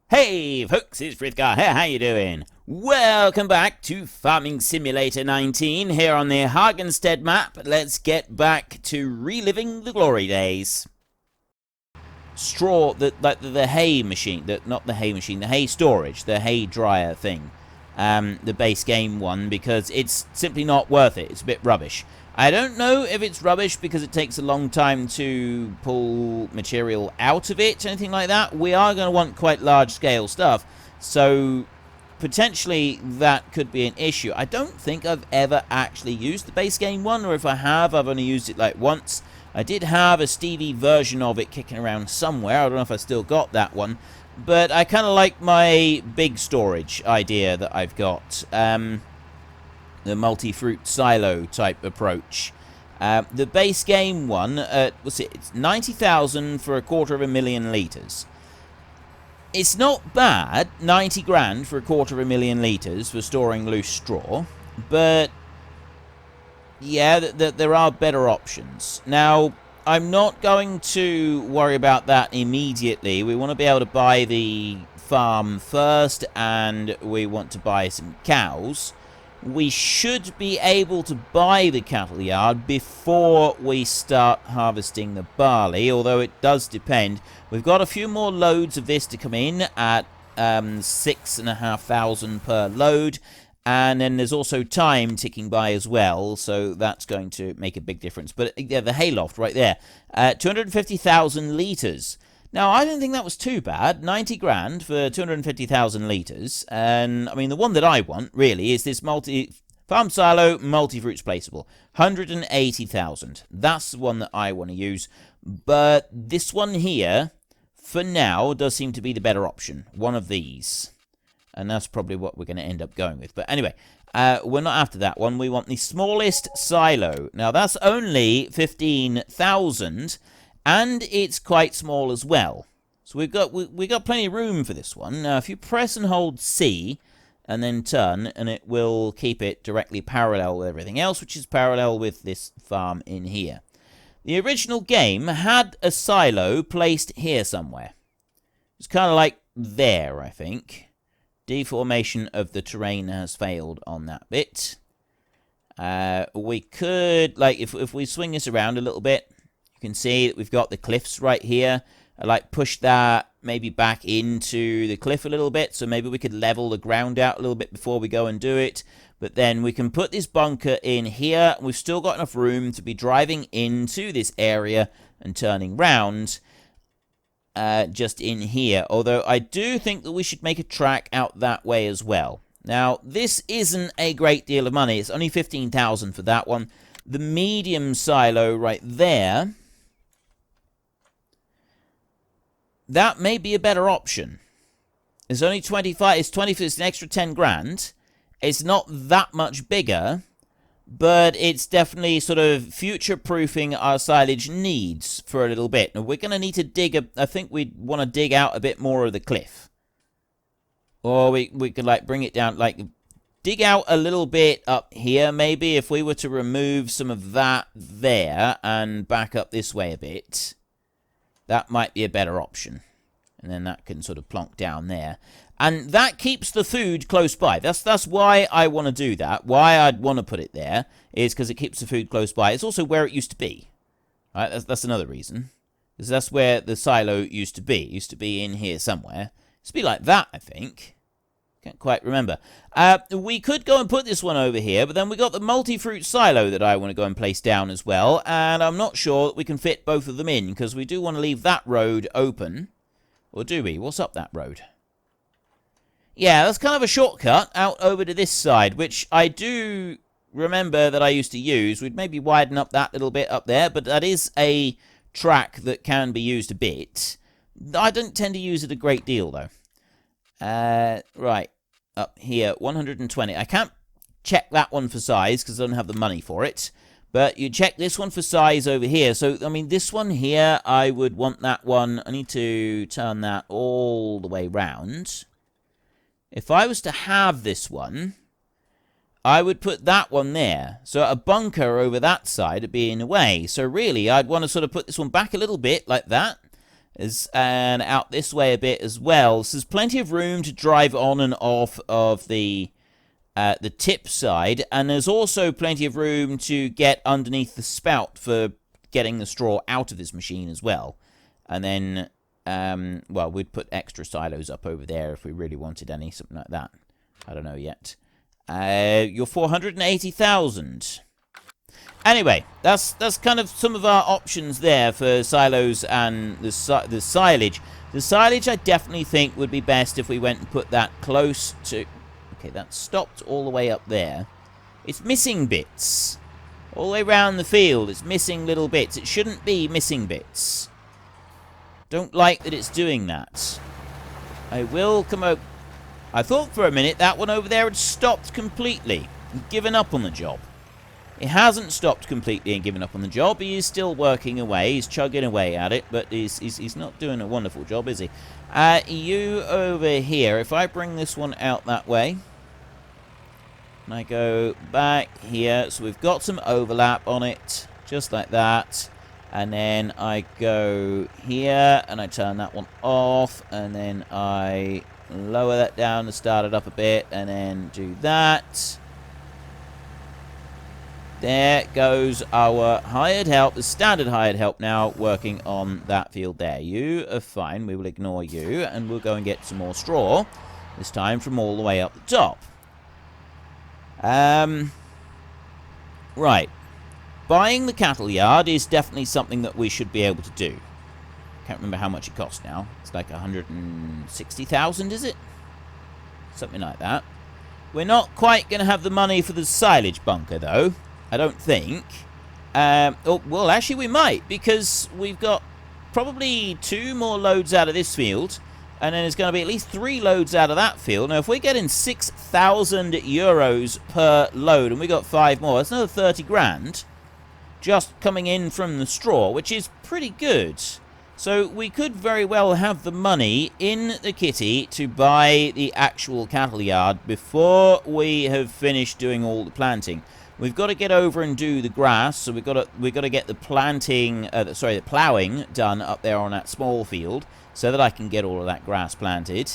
Hey folks, it's Frithgar here, how you doing? Welcome back to Farming Simulator 19 here on the Hagenstedt map. Let's get back to reliving the glory days. Straw, the hay machine, not the hay machine, the hay storage, the hay dryer thing. The base game one, because it's simply not worth it. It's a bit rubbish. I don't know if it's rubbish because it takes a long time to pull material out of it, anything like that. We are going to want quite large-scale stuff, so potentially that could be an issue. I don't think I've ever actually used the base game one, or if I have, I've only used it like once. I did have a Stevie version of it kicking around somewhere. I don't know if I still got that one, but I kind of like my big storage idea that I've got. The multi-fruit silo type approach. The base game one, what's it? It's 90,000 for 250,000 litres. It's not bad, 90 grand for 250,000 litres for storing loose straw, but yeah, there are better options. Now, I'm not going to worry about that immediately. We want to be able to buy the farm first, and we want to buy some cows. We should be able to buy the cattle yard before we start harvesting the barley, although it does depend. We've got a few more loads of this to come in at 6,500 per load, and then there's also time ticking by as well, so that's going to make a big difference. But yeah, the hayloft right there, 250,000 litres. Now, I don't think that was too bad. 90 grand for 250,000 litres. And, I mean, the one that I want, really, is this farm silo multi-fruits placeable. 180,000. That's the one that I want to use. But this one here, for now, does seem to be the better option. One of these. And that's probably what we're going to end up going with. But anyway, we're not after that one. We want the smallest silo. Now, that's only 15,000. And it's quite small as well. So we've got plenty of room for this one. Now, if you press and hold C and then turn, and it will keep it directly parallel with everything else, which is parallel with this farm in here. The original game had a silo placed here somewhere. It's kind of like there, I think. Deformation of the terrain has failed on that bit. We could, like, if we swing this around a little bit, you can see that we've got the cliffs right here. I like push that maybe back into the cliff a little bit, so maybe we could level the ground out a little bit before we go and do it. But then we can put this bunker in here, and we've still got enough room to be driving into this area and turning round just in here. Although I do think that we should make a track out that way as well. Now, this isn't a great deal of money. It's only 15,000 for that one. The medium silo right there, that may be a better option. It's only 25, it's an extra 10 grand. It's not that much bigger, but it's definitely sort of future-proofing our silage needs for a little bit. Now, we're going to need to dig, I think we want to dig out a bit more of the cliff. Or we could, like, bring it down, like, dig out a little bit up here, maybe, if we were to remove some of that there and back up this way a bit. That might be a better option. And then that can sort of plonk down there. And that keeps the food close by. That's why I want to do that. Why I'd want to put it there is because it keeps the food close by. It's also where it used to be. Right? That's another reason. Because that's where the silo used to be. It used to be in here somewhere. It used to be like that, I think. Can't quite remember. We could go and put this one over here, but then we got the multi-fruit silo that I want to go and place down as well, and I'm not sure that we can fit both of them in, because we do want to leave that road open. Or do we? What's up that road? Yeah, that's kind of a shortcut out over to this side, which I do remember that I used to use. We'd maybe widen up that little bit up there, but that is a track that can be used a bit. I don't tend to use it a great deal, though. Right. Up here, 120. I can't check that one for size because I don't have the money for it. But you check this one for size over here. So, I mean, this one here, I would want that one. I need to turn that all the way round. If I was to have this one, I would put that one there. So a bunker over that side would be in the way. So really, I'd want to sort of put this one back a little bit like that. and out this way a bit as well. So there's plenty of room to drive on and off of the tip side, and there's also plenty of room to get underneath the spout for getting the straw out of this machine as well. And then, well, we'd put extra silos up over there if we really wanted any, something like that. I don't know yet. You're 480,000. Anyway, that's kind of some of our options there for silos and the silage. The silage I definitely think would be best if we went and put that close to... Okay, that's stopped all the way up there. It's missing bits. All the way around the field, it's missing little bits. It shouldn't be missing bits. Don't like that it's doing that. I will come out... I thought for a minute that one over there had stopped completely and given up on the job. It hasn't stopped completely and given up on the job. He is still working away. He's chugging away at it, but he's not doing a wonderful job, is he? You over here, if I bring this one out that way, and I go back here, so we've got some overlap on it, just like that. And then I go here, and I turn that one off, and then I lower that down to start it up a bit, and then do that. There goes our hired help, the standard hired help now, working on that field there. You are fine, we will ignore you, and we'll go and get some more straw, this time from all the way up the top. Right. Buying the cattle yard is definitely something that we should be able to do. Can't remember how much it costs now. It's like 160,000, is it? Something like that. We're not quite going to have the money for the silage bunker, though. I don't think. Oh, well, actually, we might, because we've got probably 2 more loads out of this field, and then there's going to be at least 3 loads out of that field. Now, if we're getting 6,000 euros per load, and we got 5 more, that's another 30 grand just coming in from the straw, which is pretty good. So we could very well have the money in the kitty to buy the actual cattle yard before we have finished doing all the planting. We've got to get over and do the grass, so we've got to get the the ploughing done up there on that small field, so that I can get all of that grass planted.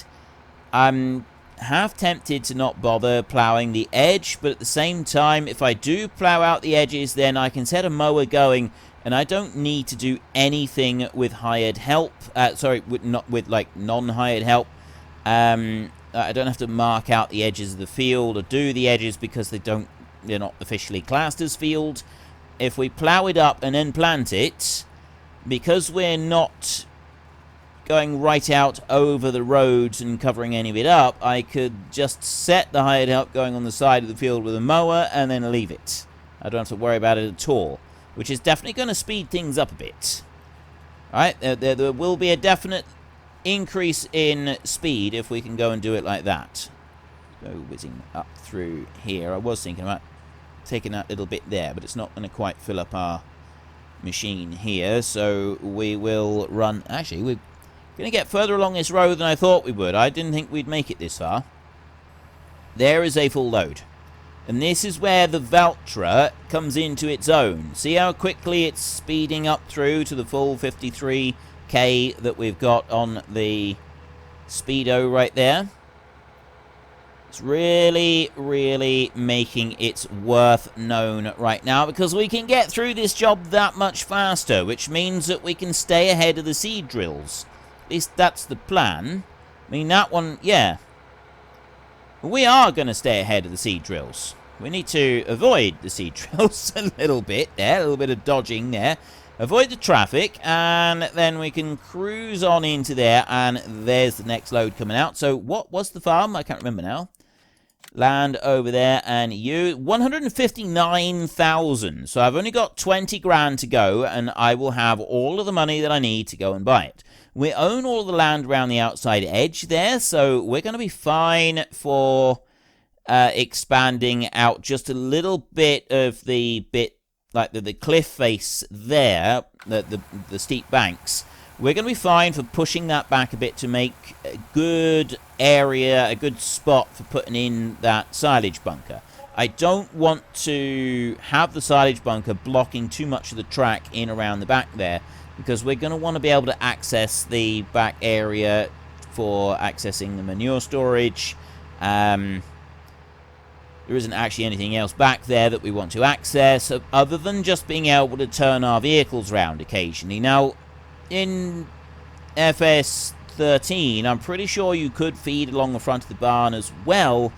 I'm half tempted to not bother ploughing the edge, but at the same time, if I do plough out the edges, then I can set a mower going, and I don't need to do anything with hired help. With like non-hired help. I don't have to mark out the edges of the field or do the edges because they're not officially classed as field. If we plough it up and then plant it, because we're not going right out over the roads and covering any of it up, I could just set the hired help going on the side of the field with a mower and then leave it. I don't have to worry about it at all, which is definitely going to speed things up a bit. Alright, there will be a definite increase in speed if we can go and do it like that. Go whizzing up through here. I was thinking about taking that little bit there, but it's not going to quite fill up our machine here, so we will run... Actually, we're going to get further along this road than I thought we would. I didn't think we'd make it this far. There is a full load. And this is where the Valtra comes into its own. See how quickly it's speeding up through to the full 53k that we've got on the Speedo right there? It's really, really making its worth known right now, because we can get through this job that much faster, which means that we can stay ahead of the seed drills. At least that's the plan. I mean, that one, yeah. We are going to stay ahead of the seed drills. We need to avoid the seed drills a little bit there, a little bit of dodging there. Avoid the traffic, and then we can cruise on into there, and there's the next load coming out. So what was the farm? I can't remember now. Land over there, and you 159,000. So I've only got 20 grand to go, and I will have all of the money that I need to go and buy it. We own all the land around the outside edge there, so we're going to be fine for expanding out just a little bit of the like the cliff face there, the steep banks. We're going to be fine for pushing that back a bit to make a good area, a good spot for putting in that silage bunker. I don't want to have the silage bunker blocking too much of the track in around the back there, because we're going to want to be able to access the back area for accessing the manure storage. There isn't actually anything else back there that we want to access, other than just being able to turn our vehicles around occasionally. Now, in FS13, I'm pretty sure you could feed along the front of the barn as well,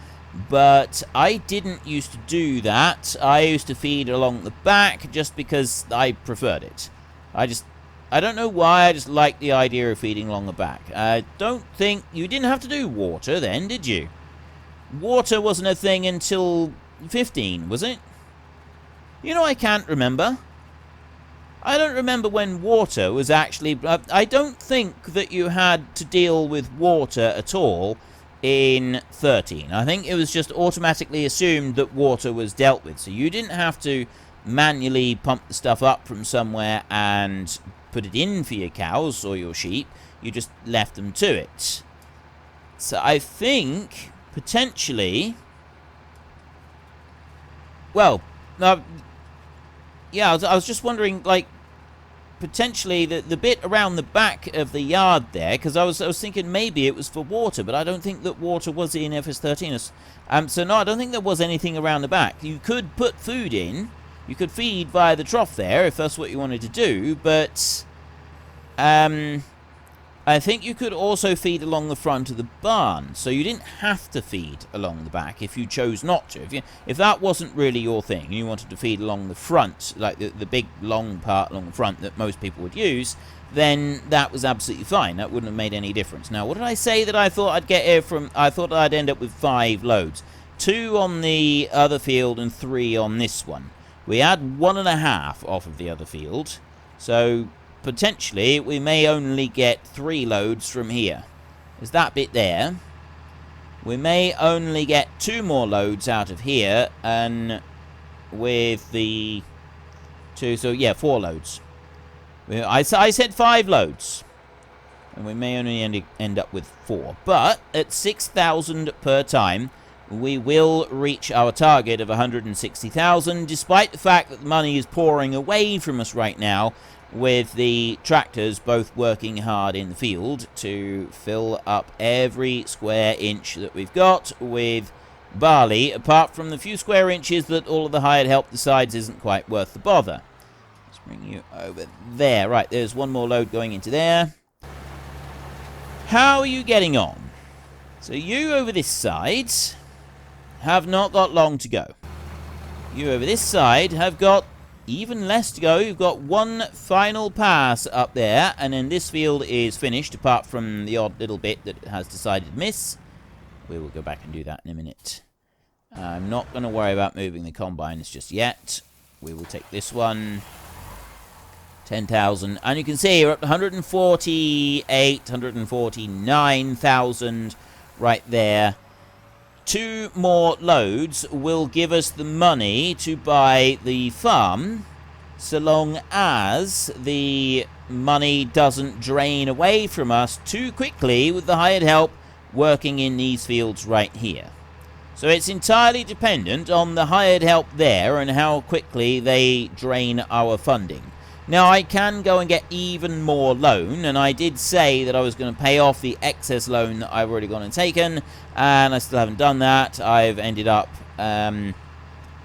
but I didn't used to do that. I used to feed along the back just because I preferred it. I don't know why, I just like the idea of feeding along the back. I don't think you didn't have to do water then, did you? Water wasn't a thing until 15, was it? You know, I can't remember. I don't remember when water was actually... I don't think that you had to deal with water at all in 13. I think it was just automatically assumed that water was dealt with. So you didn't have to manually pump the stuff up from somewhere and put it in for your cows or your sheep. You just left them to it. So I think, potentially... Well, yeah, I was just wondering, like, potentially the bit around the back of the yard there, because I was thinking maybe it was for water, but I don't think that water was in FS13. So no, I don't think there was anything around the back. You could put food in, you could feed via the trough there if that's what you wanted to do, but I think you could also feed along the front of the barn, so you didn't have to feed along the back if you chose not to. If that wasn't really your thing, and you wanted to feed along the front, like the big long part along the front that most people would use, then that was absolutely fine. That wouldn't have made any difference. Now, what did I say that I thought I'd get here from? I thought I'd end up with 5 loads. 2 on the other field and 3 on this one. We had 1.5 off of the other field, so... potentially, we may only get 3 loads from here. There's that bit there. We may only get 2 more loads out of here, and with the 2, so yeah, 4 loads. I said 5 loads, and we may only end up with 4. But at 6,000 per time, we will reach our target of 160,000, despite the fact that the money is pouring away from us right now, with the tractors both working hard in the field to fill up every square inch that we've got with barley, apart from the few square inches that all of the hired help decides isn't quite worth the bother. Let's bring you over there. Right, there's 1 more load going into there. How are you getting on? So you over this side have not got long to go. You over this side have got even less to go. You've got 1 final pass up there, and then this field is finished, apart from the odd little bit that it has decided to miss. We will go back and do that in a minute. I'm not going to worry about moving the combines just yet. We will take this one. 10,000. And you can see we're up to 148, 149,000 right there. 2 more loads will give us the money to buy the farm, so long as the money doesn't drain away from us too quickly with the hired help working in these fields right here. So it's entirely dependent on the hired help there and how quickly they drain our funding. Now, I can go and get even more loan, and I did say that I was going to pay off the excess loan that I've already gone and taken, and I still haven't done that. I've ended up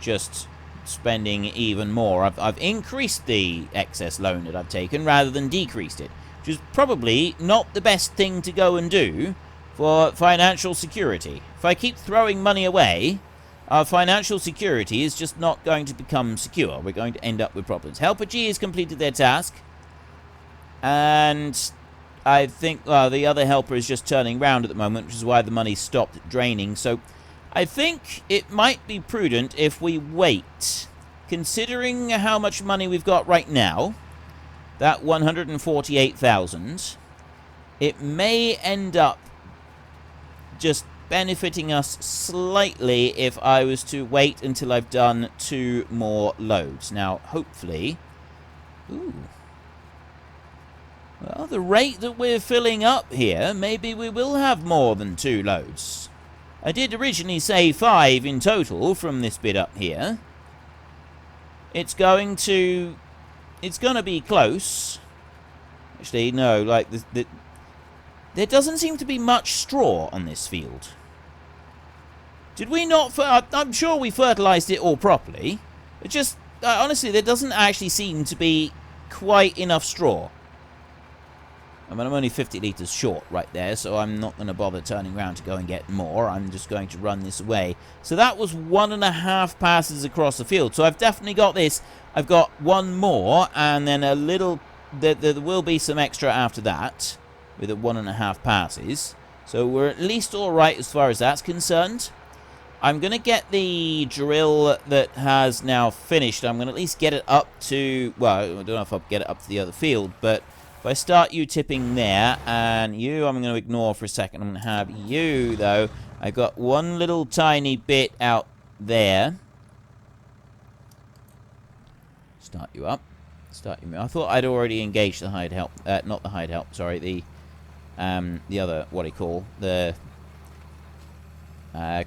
just spending even more. I've increased the excess loan that I've taken rather than decreased it, which is probably not the best thing to go and do for financial security. If I keep throwing money away, our financial security is just not going to become secure. We're going to end up with problems. Helper G has completed their task. And I think the other helper is just turning round at the moment, which is why the money stopped draining. So I think it might be prudent if we wait. Considering how much money we've got right now, that 148,000, it may end up just benefiting us slightly if I was to wait until I've done 2 more loads. Now, hopefully... Ooh. Well, the rate that we're filling up here, maybe we will have more than 2 loads. I did originally say 5 in total from this bit up here. It's going to be close. Actually, no, like, there doesn't seem to be much straw on this field. Did we not... I'm sure we fertilized it all properly. It just... honestly, there doesn't actually seem to be quite enough straw. I mean, I'm only 50 litres short right there, so I'm not going to bother turning around to go and get more. I'm just going to run this away. So that was 1.5 passes across the field. So I've definitely got this. I've got one more, and then a little... There will be some extra after that, with the 1.5 passes. So we're at least all right as far as that's concerned. I'm going to get the drill that has now finished. I'm going to at least get it up to... Well, I don't know if I'll get it up to the other field, but... If I start you tipping there, and you I'm going to ignore for a second. I'm going to have you, though. I've got one little tiny bit out there. Start you up. Start you. I thought I'd already engaged the hide help. Not the hide help, sorry. The other, what do you call? The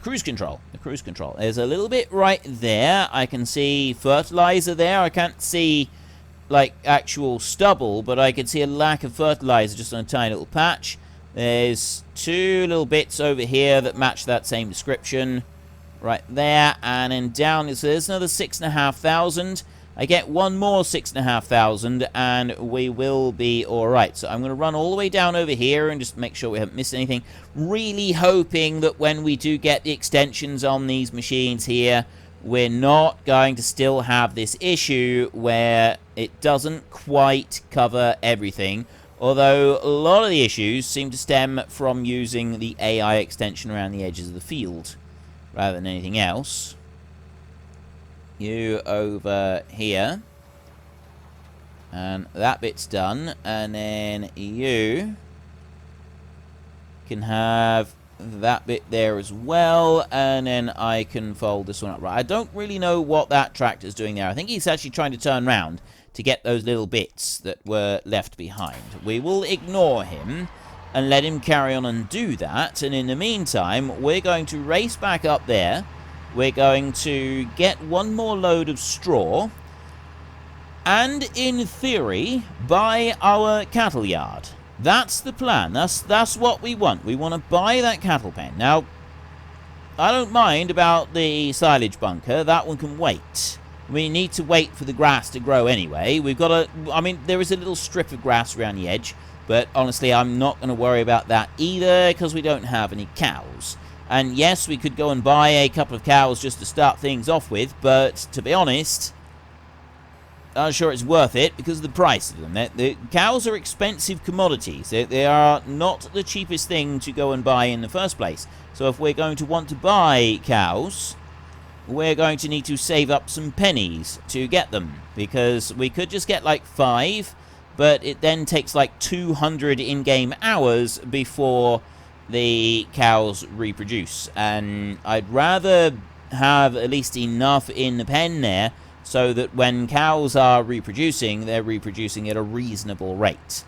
cruise control. The cruise control. There's a little bit right there. I can see fertilizer there. I can't see... like actual stubble, but I can see a lack of fertilizer just on a tiny little patch. There's 2 little bits over here that match that same description right there, and then down, so there's another 6,500. I get one more 6,500 and we will be alright. So I'm going to run all the way down over here and just make sure we haven't missed anything, really hoping that when we do get the extensions on these machines here, we're not going to still have this issue where it doesn't quite cover everything. Although a lot of the issues seem to stem from using the AI extension around the edges of the field rather than anything else. You over here. And that bit's done. And then you can have... that bit there as well, and then I can fold this one up. Right, I don't really know what that tractor's doing there. I think he's actually trying to turn round to get those little bits that were left behind. We will ignore him and let him carry on and do that, and in the meantime, we're going to race back up there. We're going to get one more load of straw, and in theory, buy our cattle yard. That's the plan. That's what we want. We want to buy that cattle pen. Now, I don't mind about the silage bunker. That one can wait. We need to wait for the grass to grow anyway. We've got to... I mean, there is a little strip of grass around the edge, but honestly, I'm not going to worry about that either because we don't have any cows. And yes, we could go and buy a couple of cows just to start things off with, but to be honest... I'm sure it's worth it because of the price of them. The cows are expensive commodities. They are not the cheapest thing to go and buy in the first place. So if we're going to want to buy cows, we're going to need to save up some pennies to get them. Because we could just get like 5, but it then takes like 200 in-game hours before the cows reproduce. And I'd rather have at least enough in the pen there so that when cows are reproducing, they're reproducing at a reasonable rate.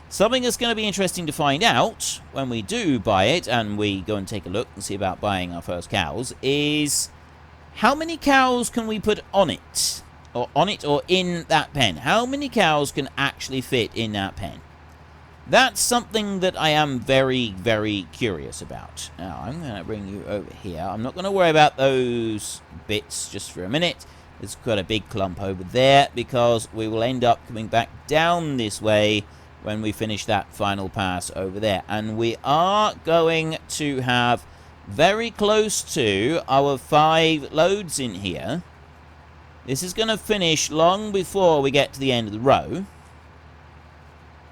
Something that's going to be interesting to find out when we do buy it, and we go and take a look and see about buying our first cows, is how many cows can we put on it? Or in that pen? How many cows can actually fit in that pen? That's something that I am very, very curious about. Now, I'm going to bring you over here. I'm not going to worry about those bits just for a minute. There's got a big clump over there because we will end up coming back down this way when we finish that final pass over there. And we are going to have very close to our 5 loads in here. This is going to finish long before we get to the end of the row.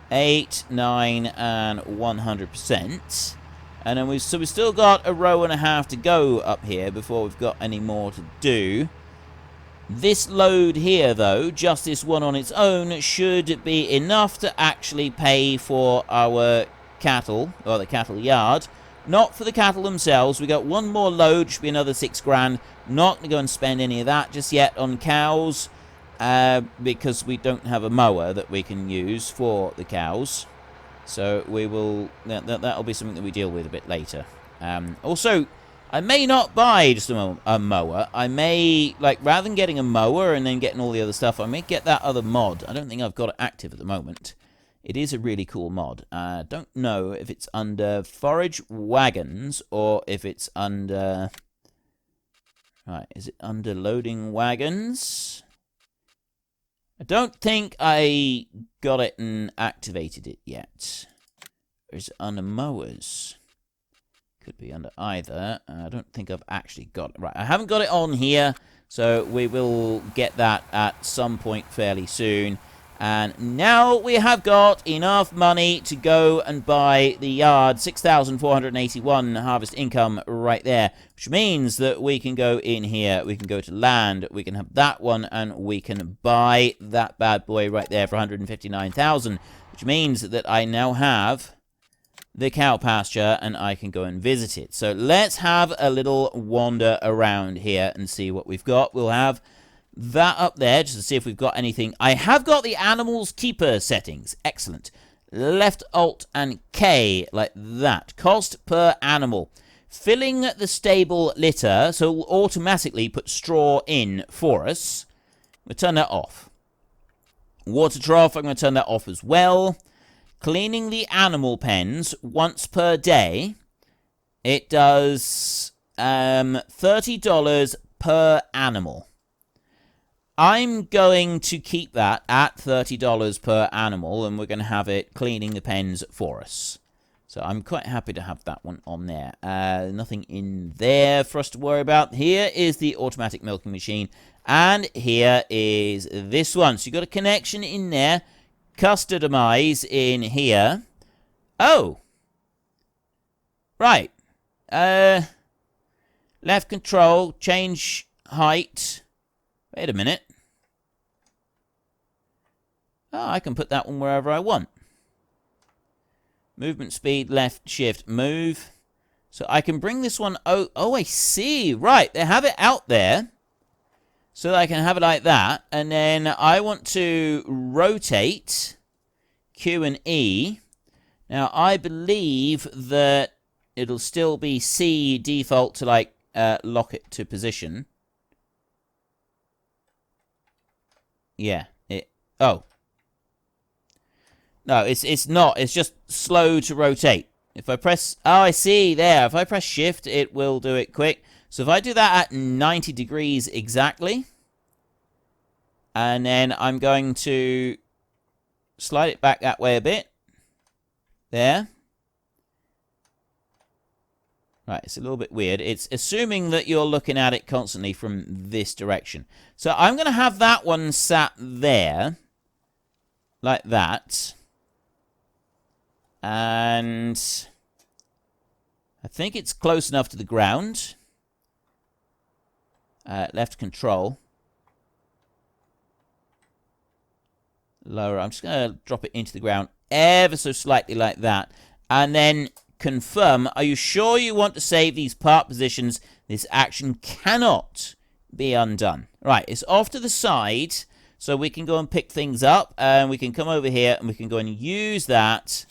8, 9, and 100%. And then we've still got a row and a half to go up here before we've got any more to do. This load here, though, just this one on its own, should be enough to actually pay for our cattle, or the cattle yard. Not for the cattle themselves. We got one more load, should be another 6 grand. Not going to go and spend any of that just yet on cows, because we don't have a mower that we can use for the cows. So we will, that'll be something that we deal with a bit later. Also, I may not buy just a mower. I may, like, rather than getting a mower and then getting all the other stuff, I may get that other mod. I don't think I've got it active at the moment. It is a really cool mod. I don't know if it's under forage wagons or if it's under... Right, is it under loading wagons? I don't think I got it and activated it yet. Or is it under mowers? Could be under either. I don't think I've actually got it. Right, I haven't got it on here, so we will get that at some point fairly soon. And now we have got enough money to go and buy the yard. 6,481 harvest income right there, which means that we can go in here, we can go to land, we can have that one, and we can buy that bad boy right there for 159,000, which means that I now have the cow pasture and I can go and visit it. So let's have a little wander around here and see what we've got. We'll have that up there just to see if we've got anything. I have got the animals keeper settings. Excellent. Left Alt and K like that. Cost per animal. Filling the stable litter, so it will automatically put straw in for us. We'll turn that off. Water trough, I'm going to turn that off as well. Cleaning the animal pens once per day. It does $30 per animal. I'm going to keep that at $30 per animal, and we're going to have it cleaning the pens for us. So I'm quite happy to have that one on there. Nothing in there for us to worry about. Here is the automatic milking machine, and here is this one. So you've got a connection in there. Customize in here. Oh! Right. Left control, change height. Wait a minute. Oh, I can put that one wherever I want. Movement speed, left, shift, move. So I can bring this one... Oh, I see. Right, they have it out there. So that I can have it like that. And then I want to rotate Q and E. Now, I believe that it'll still be C default to, like, lock it to position. Yeah. Oh. No, it's not. It's just slow to rotate. If I press... Oh, I see. There. If I press shift, it will do it quick. So if I do that at 90 degrees exactly, and then I'm going to slide it back that way a bit. There. Right, it's a little bit weird. It's assuming that you're looking at it constantly from this direction. So I'm going to have that one sat there, like that. And I think it's close enough to the ground. Left control. Lower. I'm just going to drop it into the ground ever so slightly like that. And then confirm. Are you sure you want to save these part positions? This action cannot be undone. Right, it's off to the side. So we can go and pick things up. And we can come over here and we can go and use that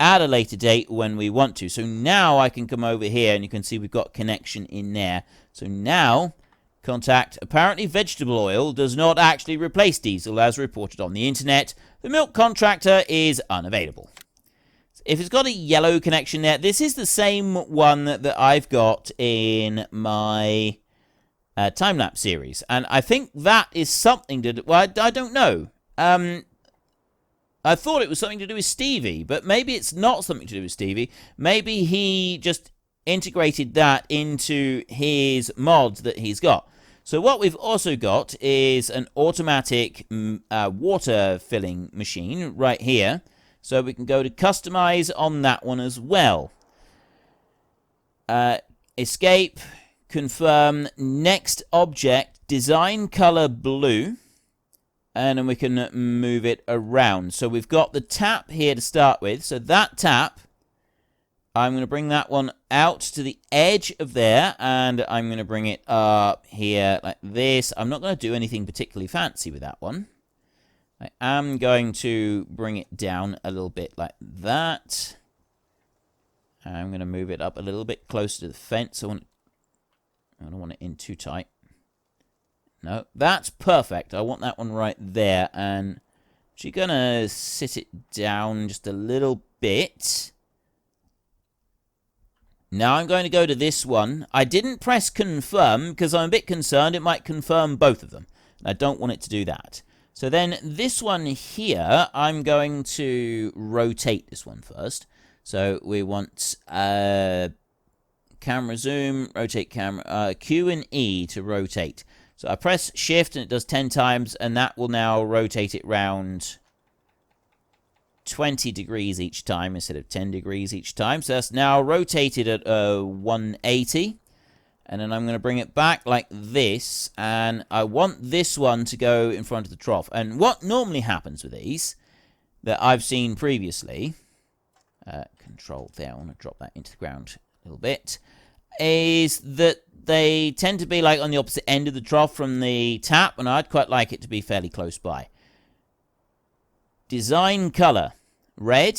at a later date when we want to. So now I can come over here and you can see we've got connection in there. So now, contact, apparently vegetable oil does not actually replace diesel as reported on the internet. The milk contractor is unavailable. If it's got a yellow connection there, this is the same one that I've got in my time-lapse series. And I think that is something to do... Well, I don't know. I thought it was something to do with Stevie, but maybe it's not something to do with Stevie. Maybe he just integrated that into his mods that he's got. So what we've also got is an automatic water filling machine right here. So we can go to customize on that one as well. Escape, confirm, next object, design color blue. And then we can move it around. So we've got the tap here to start with. So that tap, I'm going to bring that one out to the edge of there. And I'm going to bring it up here like this. I'm not going to do anything particularly fancy with that one. I am going to bring it down a little bit like that. I'm going to move it up a little bit closer to the fence. I don't want it in too tight. No, that's perfect. I want that one right there. And she's going to sit it down just a little bit. Now I'm going to go to this one. I didn't press confirm because I'm a bit concerned it might confirm both of them. I don't want it to do that. So then this one here, I'm going to rotate this one first. So we want camera zoom, rotate camera, Q and E to rotate. So I press shift and it does 10 times, and that will now rotate it round 20 degrees each time instead of 10 degrees each time. So that's now rotated at 180. And then I'm going to bring it back like this, and I want this one to go in front of the trough. And what normally happens with these that I've seen previously, control there, I want to drop that into the ground a little bit, is that they tend to be like on the opposite end of the trough from the tap, and I'd quite like it to be fairly close by. Design color: red,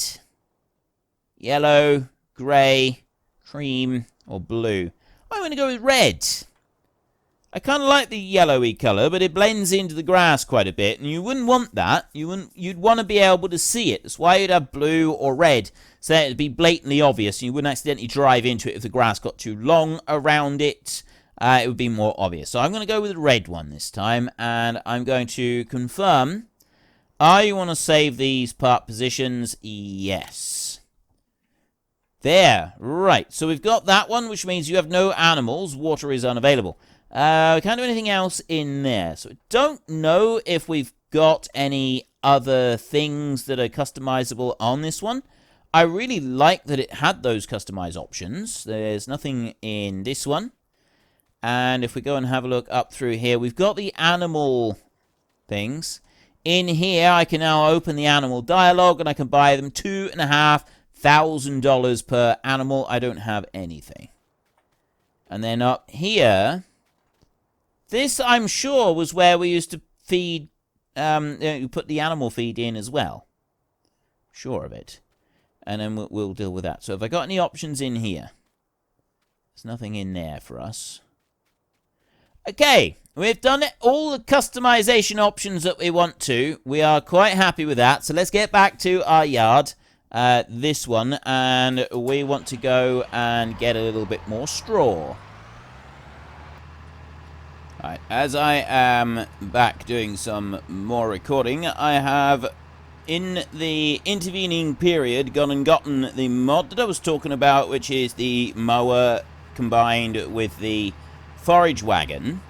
yellow, grey, cream, or blue. I'm going to go with red. I kind of like the yellowy colour, but it blends into the grass quite a bit, and you wouldn't want that. You'd want to be able to see it. That's why you'd have blue or red, so that it'd be blatantly obvious, and you wouldn't accidentally drive into it if the grass got too long around it. It would be more obvious. So I'm going to go with the red one this time, and I'm going to confirm. I want to save these part positions. Yes. There. Right. So we've got that one, which means you have no animals. Water is unavailable. We can't do anything else in there. So I don't know if we've got any other things that are customizable on this one. I really like that it had those customize options. There's nothing in this one. And if we go and have a look up through here, we've got the animal things. In here, I can now open the animal dialogue, and I can buy them $2,500 per animal. I don't have anything. And then up here, this, I'm sure, was where we used to feed, you put the animal feed in as well. Sure of it. And then we'll deal with that. So have I got any options in here? There's nothing in there for us. Okay, we've done all the customization options that we want to. We are quite happy with that. So let's get back to our yard, this one, and we want to go and get a little bit more straw. Alright, as I am back doing some more recording, I have, in the intervening period, gone and gotten the mod that I was talking about, which is the mower combined with the forage wagon,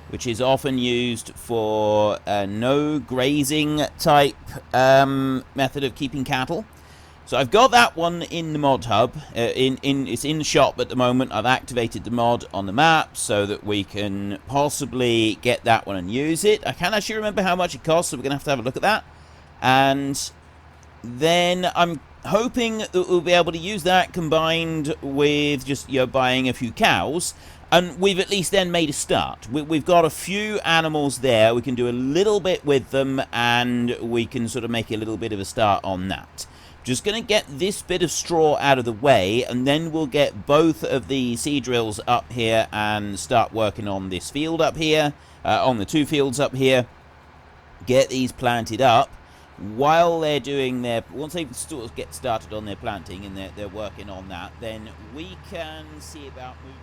which is often used for no grazing type method of keeping cattle. So I've got that one in the mod hub. It's in the shop at the moment. I've activated the mod on the map so that we can possibly get that one and use it. I can't actually remember how much it costs, so we're going to have a look at that. And then I'm hoping that we'll be able to use that combined with just, you know, buying a few cows. And we've at least then made a start. We've got a few animals there. We can do a little bit with them, and we can sort of make a little bit of a start on that. Just going to get this bit of straw out of the way, and then we'll get both of the seed drills up here and start working on this field up here, on the two fields up here. Get these planted up. While they're doing their, once they sort of get started on their planting and they're working on that, then we can see about moving.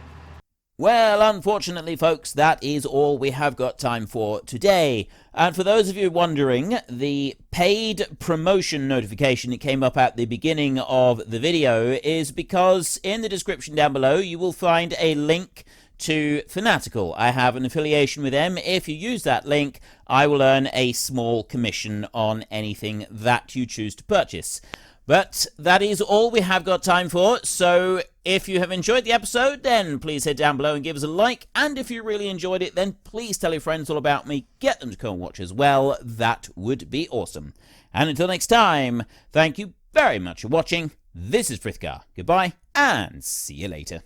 Well, unfortunately, folks, that is all we have got time for today. And for those of you wondering, the paid promotion notification that came up at the beginning of the video is because in the description down below, you will find a link to Fanatical. I have an affiliation with them. If you use that link, I will earn a small commission on anything that you choose to purchase. But that is all we have got time for, so if you have enjoyed the episode, then please head down below and give us a like, and if you really enjoyed it, then please tell your friends all about me, get them to come and watch as well, that would be awesome. And until next time, thank you very much for watching, this is Frithgar, goodbye, and see you later.